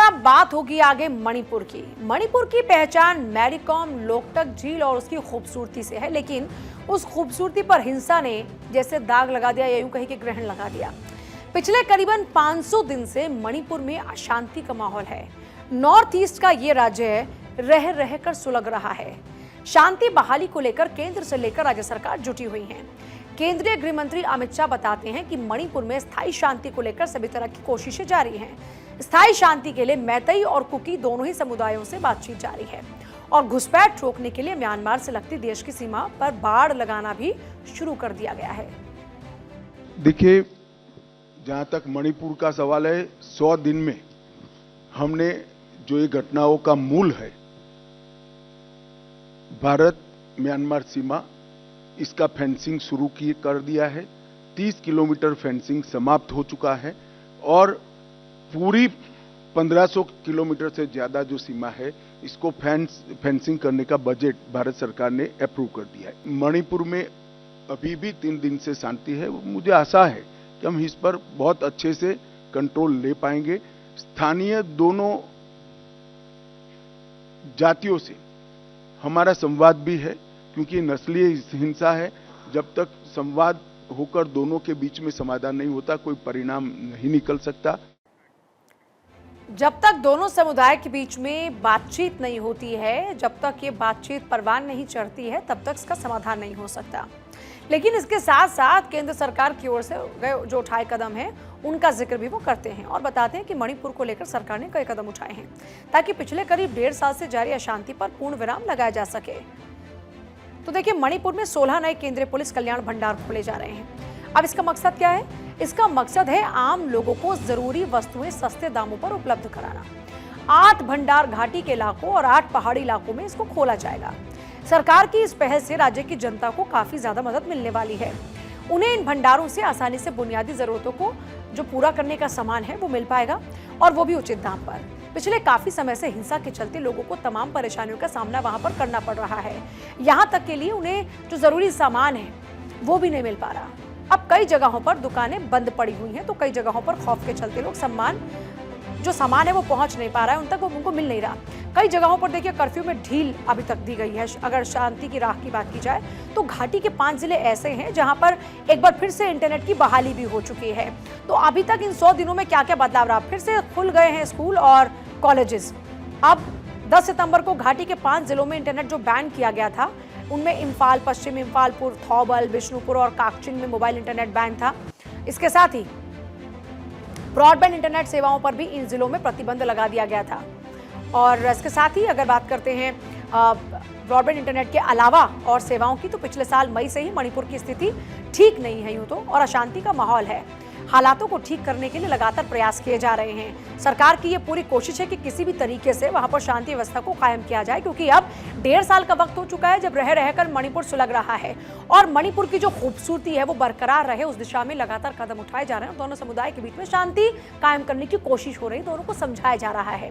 अब बात होगी आगे मणिपुर की। मणिपुर की पहचान मैरीकॉम लोकटक झील और उसकी खूबसूरती से है, लेकिन उस खूबसूरती पर हिंसा ने जैसे दाग लगा दिया या यूं कहीं कि ग्रहण लगा दिया। पिछले करीबन 500 दिन से मणिपुर में अशांति का माहौल है। नॉर्थ ईस्ट का ये राज्य रह रहकर सुलग रहा है। शांति बहाली को लेकर केंद्र से लेकर राज्य सरकार जुटी हुई है। केंद्रीय गृह मंत्री अमित शाह बताते हैं कि मणिपुर में स्थायी शांति को लेकर सभी तरह की कोशिशें जारी हैं। स्थायी शांति के लिए मैतेई और कुकी दोनों ही समुदायों से बातचीत जारी है और घुसपैठ रोकने के लिए म्यांमार से लगती देश की सीमा पर बाड़ लगाना भी शुरू कर दिया गया है। देखिए, जहां तक मणिपुर का सवाल है, 100 दिन में हमने जो ये घटनाओं का मूल है, भारत म्यांमार सीमा, इसका फेंसिंग शुरू कर दिया है। 30 किलोमीटर फेंसिंग समाप्त हो चुका है और पूरी 1500 किलोमीटर से ज्यादा जो सीमा है, इसको फेंसिंग करने का बजट भारत सरकार ने अप्रूव कर दिया है। मणिपुर में अभी भी 3 दिन से शांति है। मुझे आशा है कि हम इस पर बहुत अच्छे से कंट्रोल ले पाएंगे। स्थानीय दोनों जातियों से हमारा संवाद भी है, क्योंकि नस्लीय हिंसा है। जब तक संवाद होकर दोनों के बीच में समाधान नहीं होता, कोई परिणाम नहीं निकल सकता। जब तक दोनों समुदाय के बीच में बातचीत नहीं होती है, जब तक ये बातचीत परवान नहीं चढ़ती है, तब तक इसका समाधान नहीं हो सकता। लेकिन इसके साथ साथ केंद्र सरकार की ओर से जो उठाए कदम हैं, उनका जिक्र भी वो करते हैं और बताते हैं कि मणिपुर को लेकर सरकार ने कई कदम उठाए हैं ताकि पिछले करीब 1.5 साल से जारी अशांति पर पूर्ण विराम लगाया जा सके। तो देखिए, मणिपुर में 16 नए केंद्रीय पुलिस कल्याण भंडार खोले जा रहे हैं। अब इसका मकसद क्या है? इसका मकसद है आम लोगों को जरूरी वस्तुएं सस्ते दामों पर उपलब्ध कराना। 8 भंडार घाटी के इलाकों और 8 पहाड़ी इलाकों में इसको खोला जाएगा। सरकार की इस पहल से राज्य की जनता को काफी ज्यादा मदद मिलने वाली है। उन्हें इन भंडारों से आसानी से बुनियादी जरूरतों को जो पूरा करने का सामान है वो मिल पाएगा, और वो भी उचित दाम पर। पिछले काफी समय से हिंसा के चलते लोगों को तमाम परेशानियों का सामना वहां पर करना पड़ रहा है। यहां तक के लिए उन्हें जो जरूरी सामान है वो भी नहीं मिल पा रहा। अब कई जगहों पर दुकानें बंद पड़ी हुई हैं, तो कई जगहों पर खौफ के चलते लोग जो सामान है वो पहुंच नहीं पा रहा है, उन तक वो उनको मिल नहीं रहा। कई जगहों पर देखिए, कर्फ्यू में ढील अभी तक दी गई है। अगर शांति की राह की बात की जाए तो घाटी के 5 जिले ऐसे हैं जहां पर एक बार फिर से इंटरनेट की बहाली भी हो चुकी है। तो अभी तक इन 100 दिनों में क्या क्या बदलाव रहा? फिर से खुल गए हैं स्कूल और कॉलेजेस। अब 10 सितंबर को घाटी के 5 जिलों में इंटरनेट जो बैन किया गया था, उनमें इम्फाल, पश्चिम इम्फालपुर, थौबल, बिष्णुपुर और काकचिन में मोबाइल इंटरनेट बैन था। इसके साथ ही ब्रॉडबैंड इंटरनेट सेवाओं पर भी इन जिलों में प्रतिबंध लगा दिया गया था। और इसके साथ ही अगर बात करते हैं ब्रॉडबैंड इंटरनेट के अलावा और सेवाओं की, तो पिछले साल मई से ही मणिपुर की स्थिति ठीक नहीं है यूं तो, और अशांति का माहौल है। हालातों को ठीक करने के लिए लगातार प्रयास किए जा रहे हैं। सरकार की ये पूरी कोशिश है कि किसी भी तरीके से वहां पर शांति व्यवस्था को कायम किया जाए, क्योंकि अब 1.5 साल का वक्त हो चुका है जब रह रहकर मणिपुर सुलग रहा है, और मणिपुर की जो खूबसूरती है वो बरकरार रहे, उस दिशा में लगातार कदम उठाए जा रहे हैं। दोनों समुदाय के बीच में शांति कायम करने की कोशिश हो रही है, दोनों को समझाया जा रहा है।